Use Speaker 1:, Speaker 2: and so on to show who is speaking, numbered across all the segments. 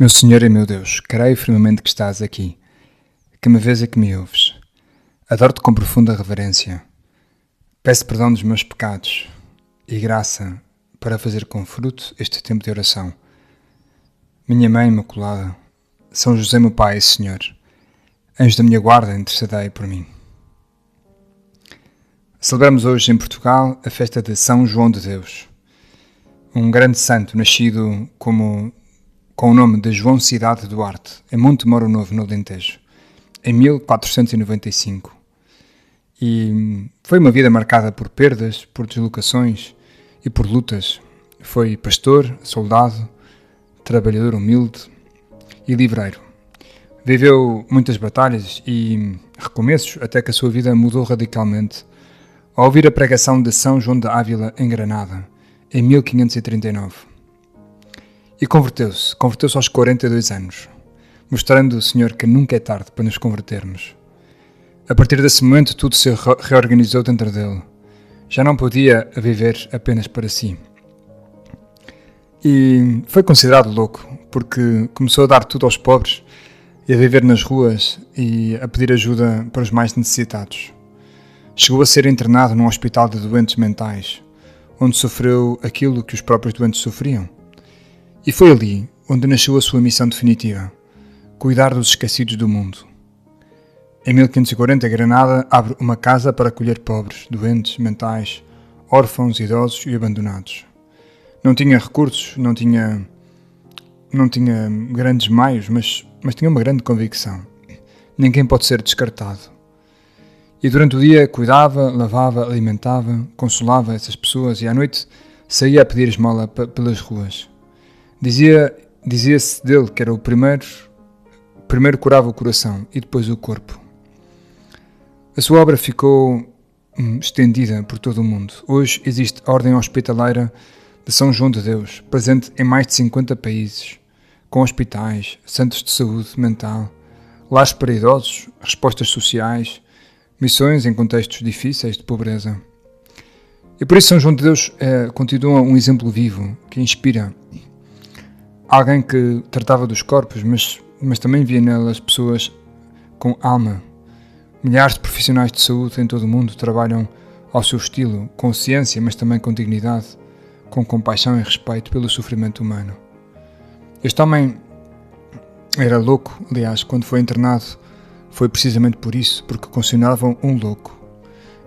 Speaker 1: Meu Senhor e meu Deus, creio firmemente que estás aqui, que me vês e que me ouves. Adoro-te com profunda reverência. Peço perdão dos meus pecados e graça para fazer com fruto este tempo de oração. Minha Mãe Imaculada, São José meu Pai e Senhor, anjo da minha guarda, intercedei por mim. Celebramos hoje em Portugal a festa de São João de Deus, um grande santo nascido com o nome de João Cidade Duarte, em Monte Moro Novo, no Alentejo, em 1495. E foi uma vida marcada por perdas, por deslocações e por lutas. Foi pastor, soldado, trabalhador humilde e livreiro. Viveu muitas batalhas e recomeços até que a sua vida mudou radicalmente ao ouvir a pregação de São João de Ávila em Granada, em 1539. E converteu-se aos 42 anos, mostrando ao Senhor que nunca é tarde para nos convertermos. A partir desse momento tudo se reorganizou dentro dele. Já não podia viver apenas para si. E foi considerado louco, porque começou a dar tudo aos pobres e a viver nas ruas e a pedir ajuda para os mais necessitados. Chegou a ser internado num hospital de doentes mentais, onde sofreu aquilo que os próprios doentes sofriam. E foi ali onde nasceu a sua missão definitiva, cuidar dos esquecidos do mundo. Em 1540, Granada abre uma casa para acolher pobres, doentes, mentais, órfãos, idosos e abandonados. Não tinha recursos, não tinha grandes meios, mas tinha uma grande convicção. Ninguém pode ser descartado. E durante o dia cuidava, lavava, alimentava, consolava essas pessoas e à noite saía a pedir esmola pelas ruas. Dizia-se dele que era o primeiro curava o coração e depois o corpo. A sua obra ficou estendida por todo o mundo. Hoje existe a Ordem Hospitaleira de São João de Deus, presente em mais de 50 países, com hospitais, centros de saúde mental, lares para idosos, respostas sociais, missões em contextos difíceis de pobreza. E por isso São João de Deus continua um exemplo vivo, que inspira. Alguém que tratava dos corpos, mas também via nelas pessoas com alma. Milhares de profissionais de saúde em todo o mundo trabalham ao seu estilo, com ciência, mas também com dignidade, com compaixão e respeito pelo sofrimento humano. Este homem era louco, aliás, quando foi internado foi precisamente por isso, porque consideravam um louco.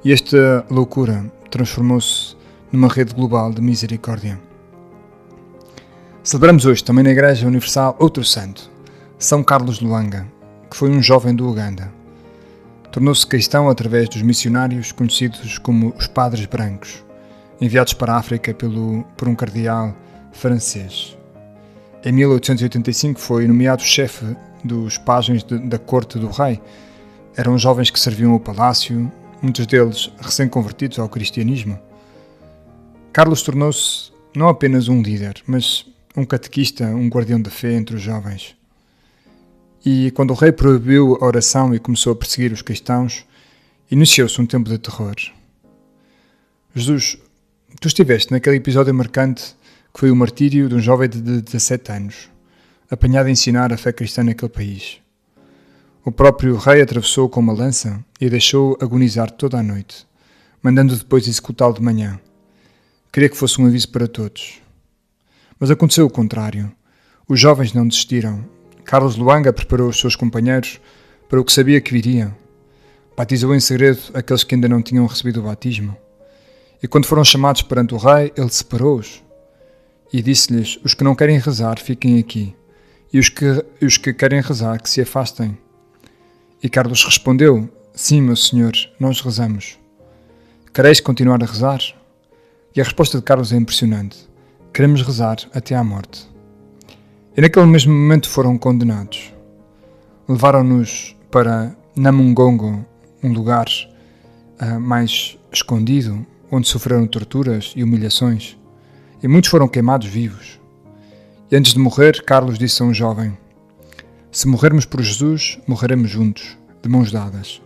Speaker 1: E esta loucura transformou-se numa rede global de misericórdia. Celebramos hoje também na Igreja Universal outro santo, São Carlos Lwanga, que foi um jovem do Uganda. Tornou-se cristão através dos missionários conhecidos como os Padres Brancos, enviados para a África por um cardeal francês. Em 1885 foi nomeado chefe dos pajens da corte do rei. Eram jovens que serviam ao palácio, muitos deles recém-convertidos ao cristianismo. Carlos tornou-se não apenas um líder, mas um catequista, um guardião da fé entre os jovens. E quando o rei proibiu a oração e começou a perseguir os cristãos, iniciou-se um tempo de terror. Jesus, tu estiveste naquele episódio marcante que foi o martírio de um jovem de 17 anos, apanhado a ensinar a fé cristã naquele país. O próprio rei atravessou com uma lança e deixou agonizar toda a noite, mandando depois executá-lo de manhã. Queria que fosse um aviso para todos. Mas aconteceu o contrário. Os jovens não desistiram. Carlos Lwanga preparou os seus companheiros para o que sabia que viria. Batizou em segredo aqueles que ainda não tinham recebido o batismo. E quando foram chamados perante o rei, ele separou-os e disse-lhes: os que não querem rezar, fiquem aqui, e os que querem rezar, que se afastem. E Carlos respondeu: sim, meu senhor, nós rezamos. Quereis continuar a rezar? E a resposta de Carlos é impressionante: queremos rezar até à morte. E naquele mesmo momento foram condenados. Levaram-nos para Namungongo, um lugar mais escondido, onde sofreram torturas e humilhações, e muitos foram queimados vivos. E antes de morrer, Carlos disse a um jovem: se morrermos por Jesus, morreremos juntos, de mãos dadas.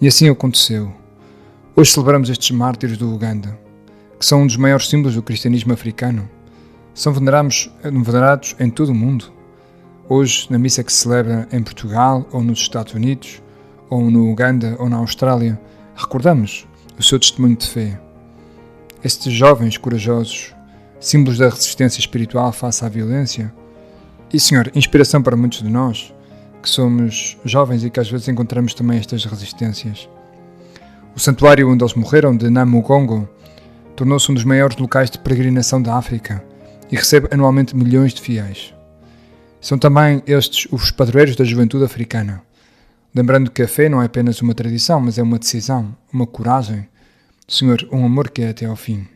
Speaker 1: E assim aconteceu. Hoje celebramos estes mártires do Uganda, que são um dos maiores símbolos do cristianismo africano. São venerados em todo o mundo, Hoje, na missa que se celebra em Portugal, ou nos Estados Unidos, ou no Uganda, ou na Austrália, recordamos o seu testemunho de fé. Estes jovens corajosos, símbolos da resistência espiritual face à violência, e, Senhor, inspiração para muitos de nós, que somos jovens e que às vezes encontramos também estas resistências. O santuário onde eles morreram, de Namugongo, tornou-se um dos maiores locais de peregrinação da África e recebe anualmente milhões de fiéis. São também estes os padroeiros da juventude africana, lembrando que a fé não é apenas uma tradição, mas é uma decisão, uma coragem, Senhor, um amor que é até ao fim.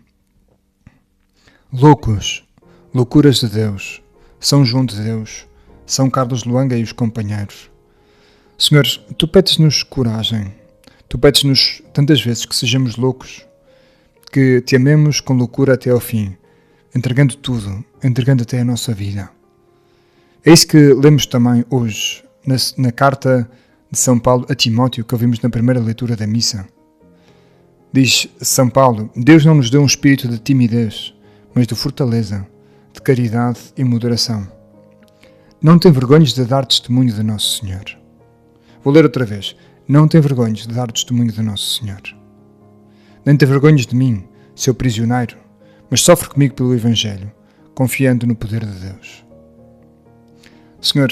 Speaker 1: Loucos, loucuras de Deus, São João de Deus, São Carlos Luanga e os companheiros. Senhor, Tu pedes-nos coragem, Tu pedes-nos tantas vezes que sejamos loucos, que Te amemos com loucura até ao fim, entregando tudo, entregando até a nossa vida. É isso que lemos também hoje, na carta de São Paulo a Timóteo, que ouvimos na primeira leitura da missa. Diz São Paulo: Deus não nos deu um espírito de timidez, mas de fortaleza, de caridade e moderação. Não tem vergonhas de dar testemunho de Nosso Senhor. Vou ler outra vez. Não tem vergonhas de dar testemunho de Nosso Senhor. Nem tem vergonhas de mim, seu prisioneiro, mas sofre comigo pelo Evangelho, confiando no poder de Deus. Senhor,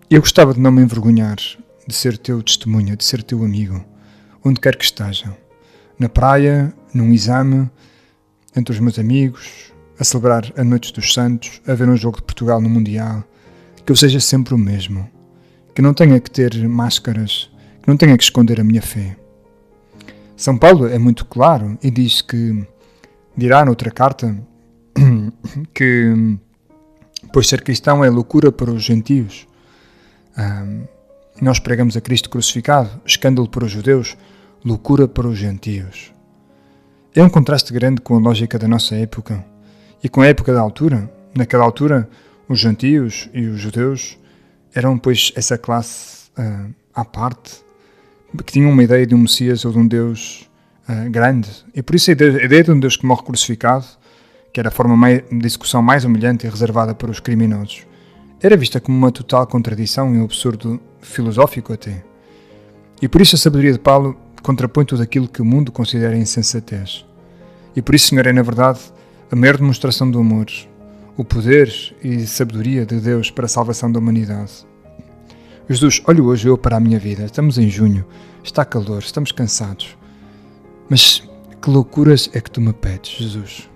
Speaker 1: eu gostava de não me envergonhar de ser Teu testemunha, de ser Teu amigo, onde quer que esteja. Na praia, num exame, entre os meus amigos, a celebrar a Noite dos Santos, a ver um jogo de Portugal no Mundial, que eu seja sempre o mesmo, que não tenha que ter máscaras, que não tenha que esconder a minha fé. São Paulo é muito claro e diz que, dirá noutra carta, que pois ser cristão é loucura para os gentios. Nós pregamos a Cristo crucificado, escândalo para os judeus, loucura para os gentios. É um contraste grande com a lógica da nossa época e com a época da altura. Naquela altura, os gentios e os judeus eram, pois, essa classe à parte, que tinham uma ideia de um Messias ou de um Deus grande. E por isso a ideia de um Deus que morre crucificado, que era a forma de execução mais humilhante e reservada para os criminosos, era vista como uma total contradição e um absurdo filosófico até. E por isso a sabedoria de Paulo contrapõe tudo aquilo que o mundo considera insensatez. E por isso, Senhor, é na verdade a maior demonstração do amor, o poder e sabedoria de Deus para a salvação da humanidade. Jesus, olho hoje eu para a minha vida. Estamos em junho, está calor, estamos cansados. Mas que loucuras é que Tu me pedes, Jesus?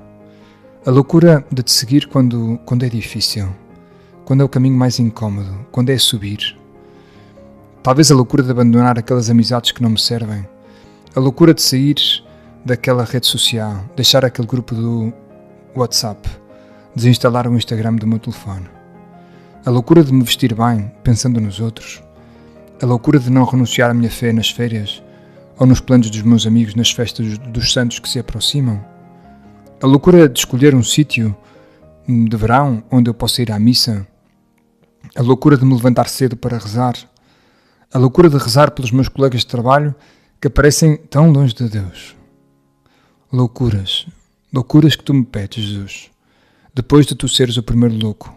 Speaker 1: A loucura de Te seguir quando é difícil, quando é o caminho mais incómodo, quando é subir. Talvez a loucura de abandonar aquelas amizades que não me servem. A loucura de sair daquela rede social, deixar aquele grupo do WhatsApp, desinstalar o Instagram do meu telefone. A loucura de me vestir bem, pensando nos outros. A loucura de não renunciar à minha fé nas férias ou nos planos dos meus amigos nas festas dos santos que se aproximam. A loucura de escolher um sítio de verão onde eu possa ir à missa. A loucura de me levantar cedo para rezar. A loucura de rezar pelos meus colegas de trabalho que parecem tão longe de Deus. Loucuras, loucuras que Tu me pedes, Jesus, depois de Tu seres o primeiro louco.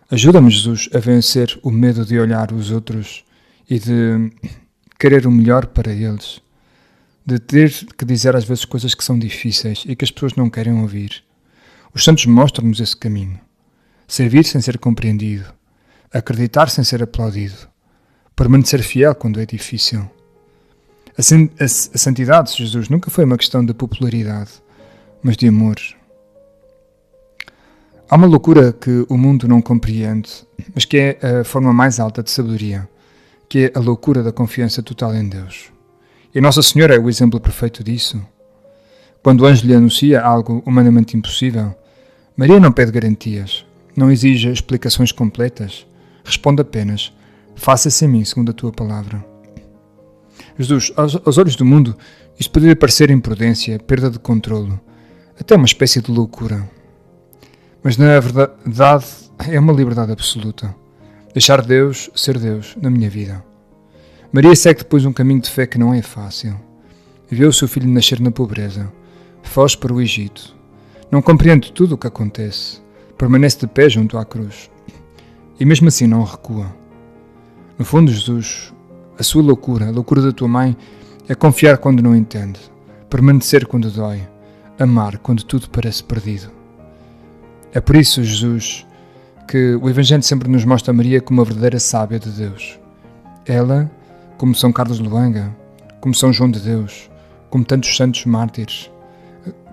Speaker 1: Ajuda-me, Jesus, a vencer o medo de olhar os outros e de querer o melhor para eles, de ter que dizer às vezes coisas que são difíceis e que as pessoas não querem ouvir. Os santos mostram-nos esse caminho. Servir sem ser compreendido, acreditar sem ser aplaudido, permanecer fiel quando é difícil. A santidade, Jesus, nunca foi uma questão de popularidade, mas de amor. Há uma loucura que o mundo não compreende, mas que é a forma mais alta de sabedoria, que é a loucura da confiança total em Deus. E Nossa Senhora é o exemplo perfeito disso. Quando o anjo lhe anuncia algo humanamente impossível, Maria não pede garantias, não exige explicações completas, responde apenas: faça-se em mim segundo a Tua palavra. Jesus, aos olhos do mundo, isto poderia parecer imprudência, perda de controlo, até uma espécie de loucura. Mas na verdade é uma liberdade absoluta. Deixar Deus ser Deus na minha vida. Maria segue depois um caminho de fé que não é fácil. Viu o seu filho nascer na pobreza. Foge para o Egito. Não compreende tudo o que acontece. Permanece de pé junto à cruz. e mesmo assim não recua. No fundo, Jesus, a sua loucura, a loucura da tua mãe, é confiar quando não entende, permanecer quando dói, amar quando tudo parece perdido. É por isso, Jesus, que o Evangelho sempre nos mostra Maria como a verdadeira sábia de Deus. Ela, como São Carlos de Luanga, como São João de Deus, como tantos santos mártires,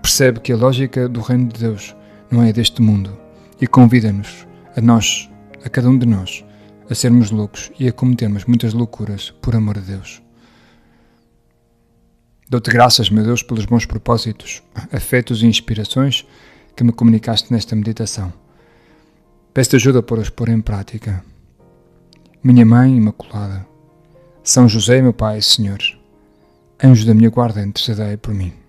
Speaker 1: percebe que a lógica do reino de Deus não é deste mundo e convida-nos, a nós, a cada um de nós, a sermos loucos e a cometermos muitas loucuras por amor a Deus. Dou-te graças, meu Deus, pelos bons propósitos, afetos e inspirações que me comunicaste nesta meditação. Peço-te ajuda para os pôr em prática. Minha Mãe Imaculada, São José, meu Pai e Senhor, anjo da minha guarda, intercedei por mim.